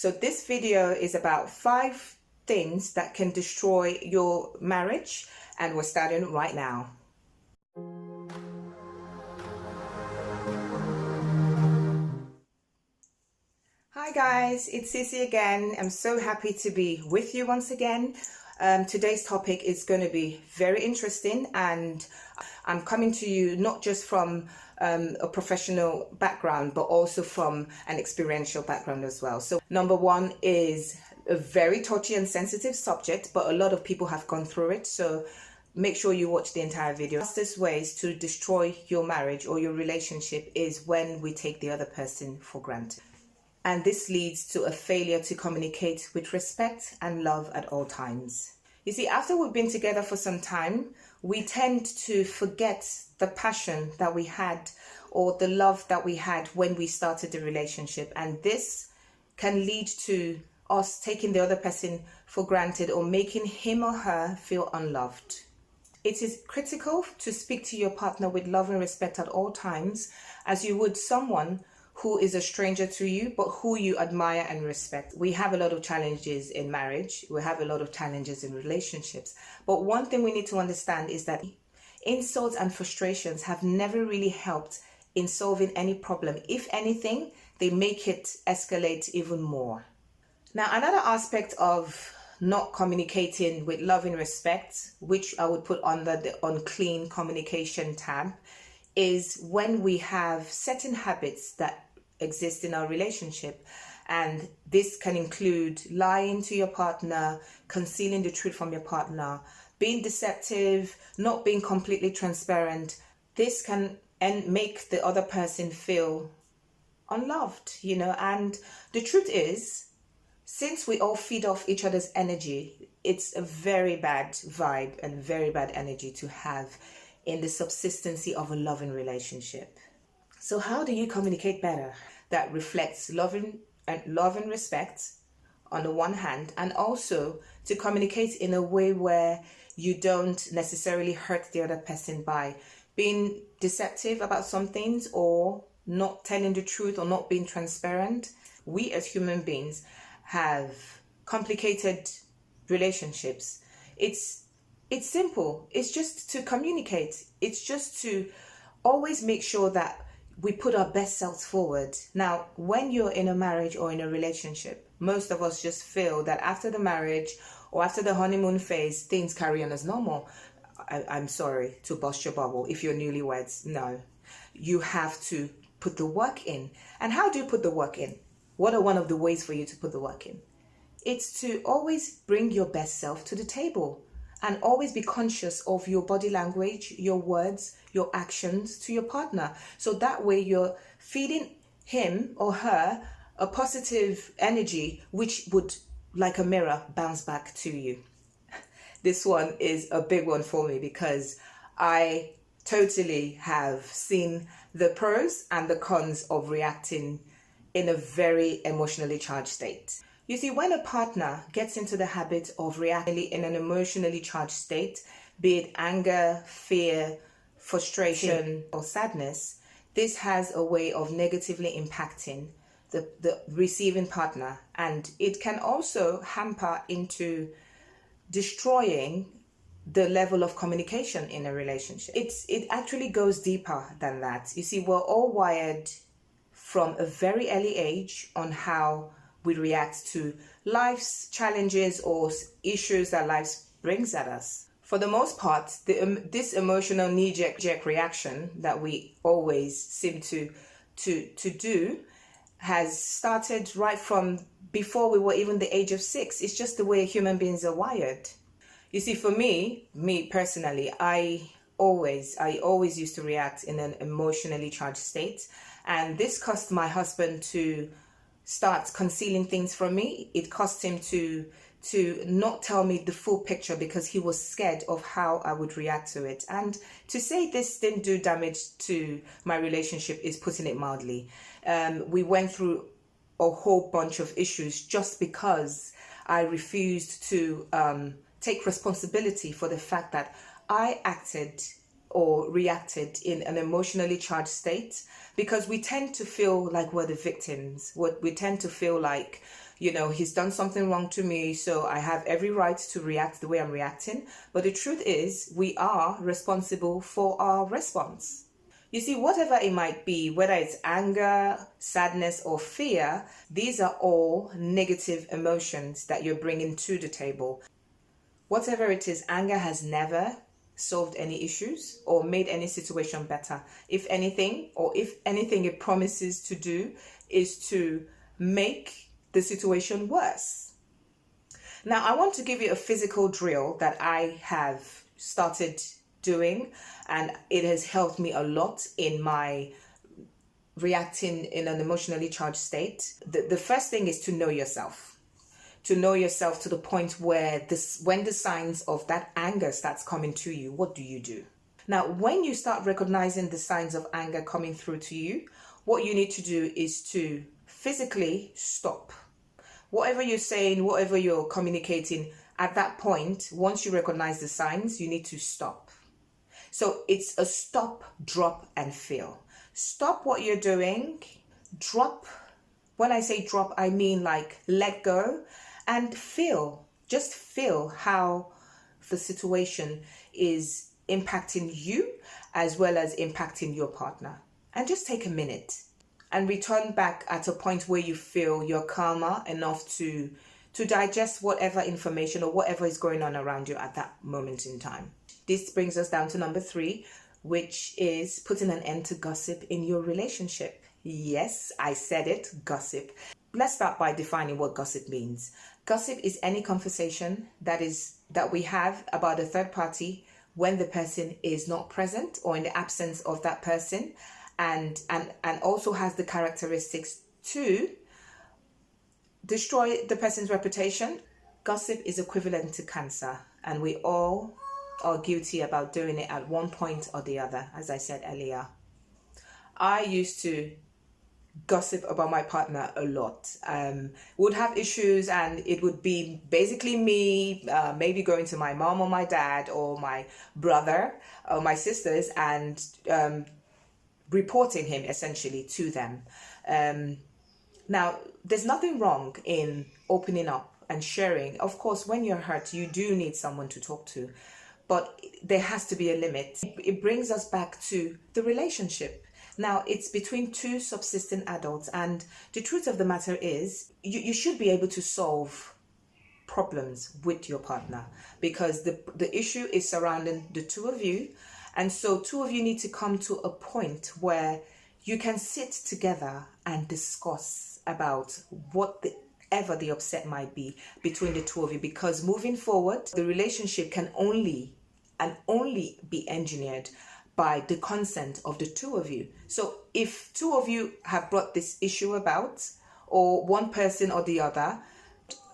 So this video is about 5 things that can destroy your marriage, and we're starting right now. Hi guys, it's Sissy again. I'm so happy to be with you once again. Today's topic is going to be very interesting, and I'm coming to you not just from a professional background, but also from an experiential background as well. So number one is a very touchy and sensitive subject, but a lot of people have gone through it. So make sure you watch the entire video. The fastest ways to destroy your marriage or your relationship is when we take the other person for granted. And this leads to a failure to communicate with respect and love at all times. You see, after we've been together for some time, we tend to forget the passion that we had or the love that we had when we started the relationship. And this can lead to us taking the other person for granted or making him or her feel unloved. It is critical to speak to your partner with love and respect at all times, as you would someone who is a stranger to you, but who you admire and respect. We have a lot of challenges in marriage. We have a lot of challenges in relationships. But one thing we need to understand is that insults and frustrations have never really helped in solving any problem. If anything, they make it escalate even more. Now, another aspect of not communicating with love and respect, which I would put under the unclean communication tab, is when we have certain habits that exist in our relationship. And this can include lying to your partner, concealing the truth from your partner, being deceptive, not being completely transparent. This can make the other person feel unloved, and the truth is, since we all feed off each other's energy, it's a very bad vibe and very bad energy to have in the subsistency of a loving relationship. So how do you communicate better that reflects love and respect on the one hand, and also to communicate in a way where you don't necessarily hurt the other person by being deceptive about some things or not telling the truth or not being transparent? We as human beings have complicated relationships. It's simple. It's just to communicate. It's just to always make sure that we put our best selves forward. Now, when you're in a marriage or in a relationship, most of us just feel that after the marriage or after the honeymoon phase, things carry on as normal. I'm sorry to bust your bubble. If you're newlyweds, no. You have to put the work in. And how do you put the work in? What are one of the ways for you to put the work in? It's to always bring your best self to the table and always be conscious of your body language, your words, your actions to your partner. So that way you're feeding him or her a positive energy, which would, like a mirror, bounce back to you. This one is a big one for me because I totally have seen the pros and the cons of reacting in a very emotionally charged state. You see, when a partner gets into the habit of reacting in an emotionally charged state, be it anger, fear, frustration, or sadness, this has a way of negatively impacting the receiving partner, and it can also hamper into destroying the level of communication in a relationship. It actually goes deeper than that. You see, we're all wired from a very early age on how we react to life's challenges or issues that life brings at us. For the most part, this emotional knee-jerk reaction that we always seem to do has started right from before we were even the age of 6. It's just the way human beings are wired. You see, for me personally, I always used to react in an emotionally charged state, and this caused my husband to start concealing things from me. It caused him to not tell me the full picture because he was scared of how I would react to it. And to say this didn't do damage to my relationship is putting it mildly. We went through a whole bunch of issues just because I refused to take responsibility for the fact that I acted or reacted in an emotionally charged state, because we tend to feel like we're the victims. We tend to feel like, He's done something wrong to me, so I have every right to react the way I'm reacting. But the truth is, we are responsible for our response. You see, whatever it might be, whether it's anger, sadness, or fear, these are all negative emotions that you're bringing to the table. Whatever it is, anger has never solved any issues or made any situation better. If anything, it promises to do is to make the situation worse. Now, I want to give you a physical drill that I have started doing, and it has helped me a lot in my reacting in an emotionally charged state. The first thing is to know yourself. To know yourself to the point where when the signs of that anger starts coming to you, what do you do? Now, when you start recognizing the signs of anger coming through to you, what you need to do is to physically stop. Whatever you're saying, whatever you're communicating, at that point, once you recognize the signs, you need to stop. So it's a stop, drop, and feel. Stop what you're doing, drop. When I say drop, I mean like let go and feel. Just feel how the situation is impacting you as well as impacting your partner. And just take a minute and return back at a point where you feel you're calmer enough to digest whatever information or whatever is going on around you at that moment in time. This brings us down to number 3, which is putting an end to gossip in your relationship. Yes, I said it, gossip. Let's start by defining what gossip means. Gossip is any conversation that we have about a third party when the person is not present or in the absence of that person, and also has the characteristics to destroy the person's reputation. Gossip is equivalent to cancer, and we all are guilty about doing it at one point or the other, as I said earlier. I used to gossip about my partner a lot. Would have issues, and it would be basically me maybe going to my mom or my dad or my brother or my sisters and reporting him essentially to them. Now, there's nothing wrong in opening up and sharing. Of course, when you're hurt, you do need someone to talk to, but there has to be a limit. It brings us back to the relationship. Now, it's between two subsisting adults, and the truth of the matter is you should be able to solve problems with your partner, because the issue is surrounding the two of you. And so two of you need to come to a point where you can sit together and discuss about whatever the upset might be between the two of you, because moving forward, the relationship can only be engineered by the consent of the two of you. So if two of you have brought this issue about, or one person or the other,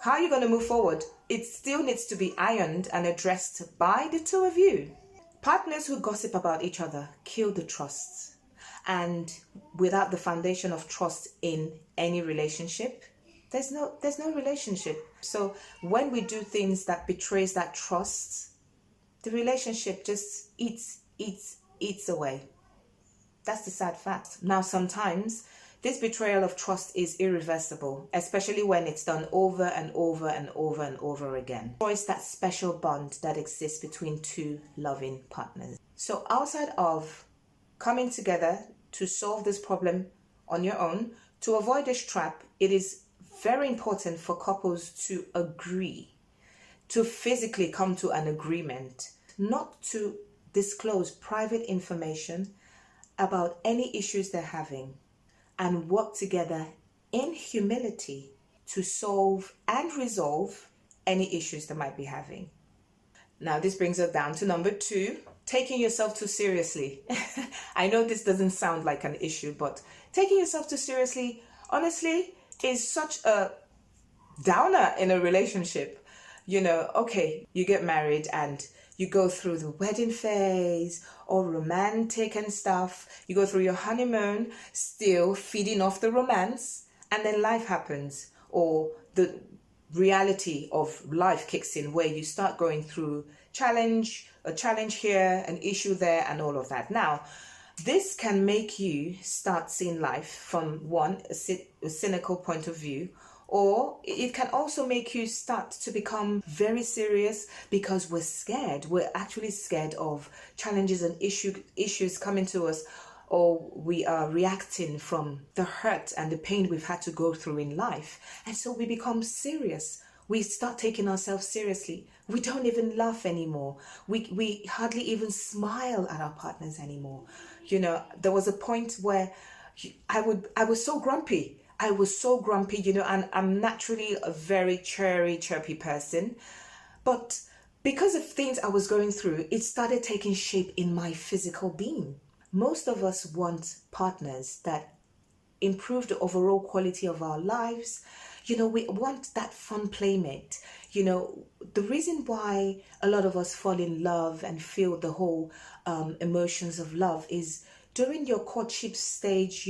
how are you going to move forward? It still needs to be ironed and addressed by the two of you. Partners who gossip about each other kill the trust. And without the foundation of trust in any relationship, there's no relationship. So when we do things that betrays that trust, the relationship just eats away. That's the sad fact. Now, sometimes this betrayal of trust is irreversible, especially when it's done over and over and over and over again. Or it's that special bond that exists between two loving partners. So outside of coming together to solve this problem on your own, to avoid this trap, it is very important for couples to agree, to physically come to an agreement, not to disclose private information about any issues they're having, and work together in humility to solve and resolve any issues they might be having. Now, this brings us down to number 2, taking yourself too seriously. I know this doesn't sound like an issue, but taking yourself too seriously, honestly, is such a downer in a relationship. Okay, you get married and you go through the wedding phase, or romantic and stuff. You go through your honeymoon, still feeding off the romance, and then life happens, or the reality of life kicks in, where you start going through a challenge here, an issue there, and all of that. Now, this can make you start seeing life from a cynical point of view, Or it can also make you start to become very serious because we're scared. We're actually scared of challenges and issues coming to us, or we are reacting from the hurt and the pain we've had to go through in life. And so we become serious. We start taking ourselves seriously. We don't even laugh anymore. We hardly even smile at our partners anymore. There was a point where I was so grumpy. I was so grumpy, and I'm naturally a very chirpy person. But because of things I was going through, it started taking shape in my physical being. Most of us want partners that improve the overall quality of our lives. We want that fun playmate. The reason why a lot of us fall in love and feel the whole emotions of love is during your courtship stage,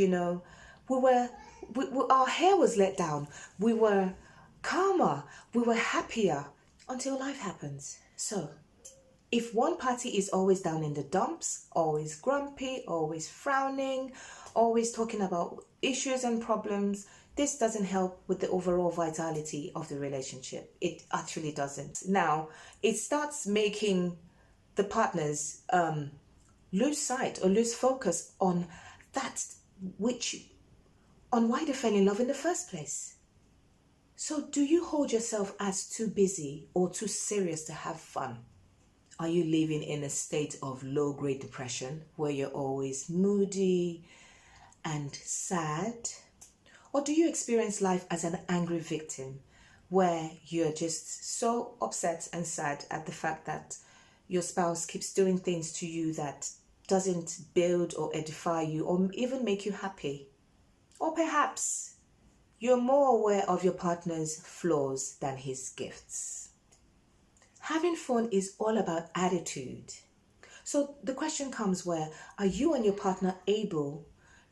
our hair was let down. We were calmer. We were happier until life happens. So, if one party is always down in the dumps, always grumpy, always frowning, always talking about issues and problems, this doesn't help with the overall vitality of the relationship. It actually doesn't. Now, it starts making the partners lose sight or lose focus on why they fell in love in the first place. So do you hold yourself as too busy or too serious to have fun? Are you living in a state of low-grade depression where you're always moody and sad? Or do you experience life as an angry victim where you're just so upset and sad at the fact that your spouse keeps doing things to you that doesn't build or edify you or even make you happy? Or perhaps you're more aware of your partner's flaws than his gifts. Having fun is all about attitude. So the question comes, where are you and your partner able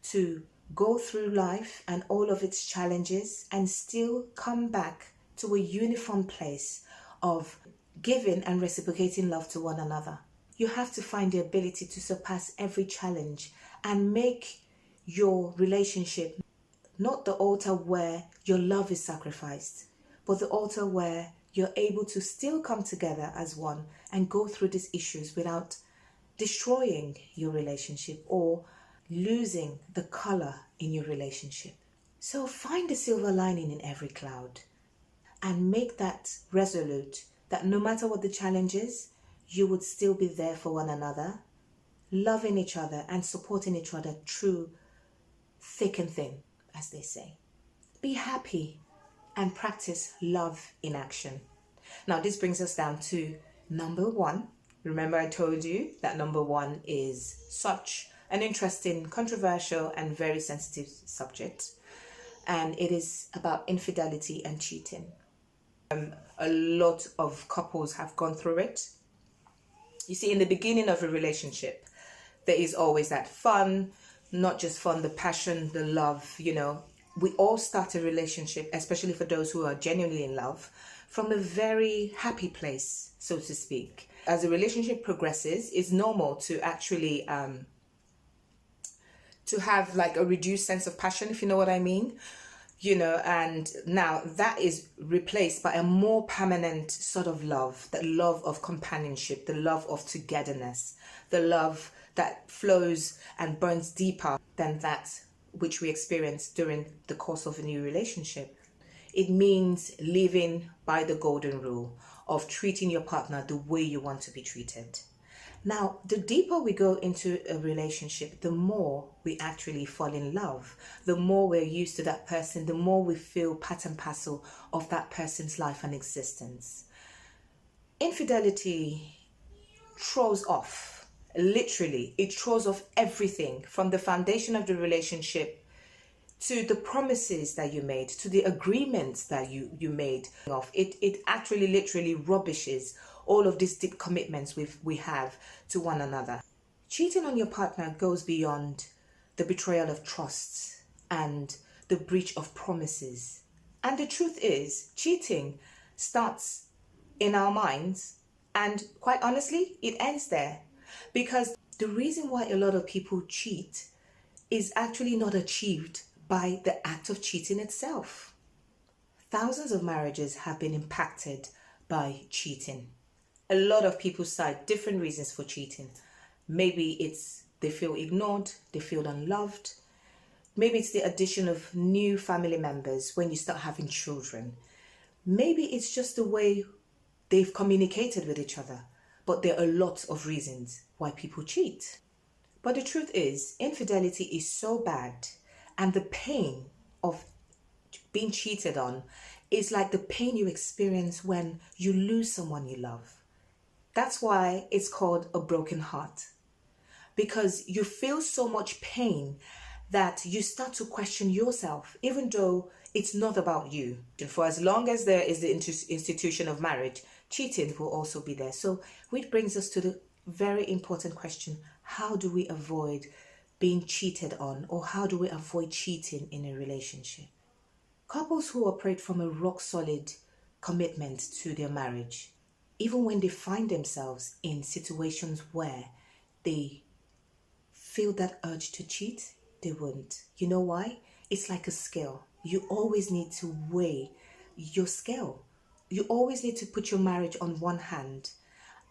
to go through life and all of its challenges and still come back to a uniform place of giving and reciprocating love to one another? You have to find the ability to surpass every challenge and make your relationship not the altar where your love is sacrificed, but the altar where you're able to still come together as one and go through these issues without destroying your relationship or losing the color in your relationship. So find the silver lining in every cloud and make that resolute that no matter what the challenge is, you would still be there for one another, loving each other and supporting each other through thick and thin, as they say. Be happy and practice love in action. Now, this brings us down to number one. Remember, I told you that number one is such an interesting, controversial, and very sensitive subject. And it is about infidelity and cheating. A lot of couples have gone through it. You see, in the beginning of a relationship, there is always that fun, not just fun, the passion, the love, We all start a relationship, especially for those who are genuinely in love, from a very happy place, so to speak. As the relationship progresses, it's normal to actually to have like a reduced sense of passion, if you know what I mean. And now that is replaced by a more permanent sort of love, the love of companionship, the love of togetherness, the love that flows and burns deeper than that which we experience during the course of a new relationship. It means living by the golden rule of treating your partner the way you want to be treated. Now, the deeper we go into a relationship, the more we actually fall in love, the more we're used to that person, the more we feel part and parcel of that person's life and existence. Infidelity throws off, literally, it throws off everything from the foundation of the relationship to the promises that you made, to the agreements that you made. It actually literally rubbishes all of these deep commitments we have to one another. Cheating on your partner goes beyond the betrayal of trust and the breach of promises. And the truth is, cheating starts in our minds, and quite honestly, it ends there. Because the reason why a lot of people cheat is actually not achieved by the act of cheating itself. thousands of marriages have been impacted by cheating. A lot of people cite different reasons for cheating. Maybe it's they feel ignored, they feel unloved. Maybe it's the addition of new family members when you start having children. Maybe it's just the way they've communicated with each other. But there are a lot of reasons why people cheat. But the truth is, infidelity is so bad, and the pain of being cheated on is like the pain you experience when you lose someone you love. That's why it's called a broken heart. Because you feel so much pain that you start to question yourself, even though it's not about you. For as long as there is the institution of marriage, cheating will also be there. So, which brings us to the very important question: how do we avoid being cheated on, or how do we avoid cheating in a relationship? Couples who operate from a rock-solid commitment to their marriage, even when they find themselves in situations where they feel that urge to cheat, they won't. You know why? It's like a scale. You always need to weigh your scale. You always need to put your marriage on one hand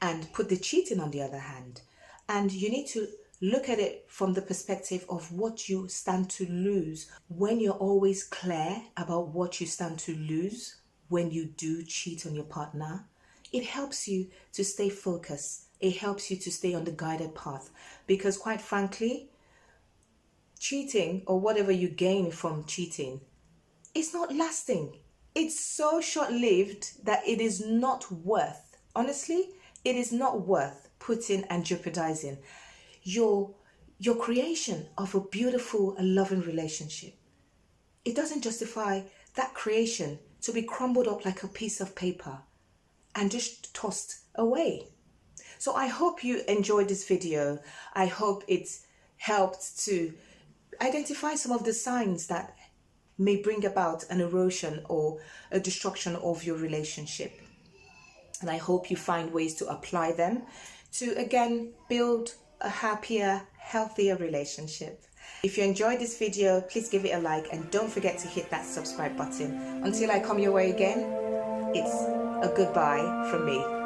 and put the cheating on the other hand. And you need to look at it from the perspective of what you stand to lose. When you're always clear about what you stand to lose when you do cheat on your partner, it helps you to stay focused. It helps you to stay on the guided path. Because quite frankly, cheating, or whatever you gain from cheating, is not lasting. It's so short-lived that it is not worth, honestly, it is not worth putting and jeopardizing your creation of a beautiful and loving relationship. It doesn't justify that creation to be crumbled up like a piece of paper and just tossed away. So I hope you enjoyed this video. I hope it's helped to identify some of the signs that may bring about an erosion or a destruction of your relationship. And I hope you find ways to apply them to, again, build a happier, healthier relationship. If you enjoyed this video, please give it a like and don't forget to hit that subscribe button. Until I come your way again, it's a goodbye from me.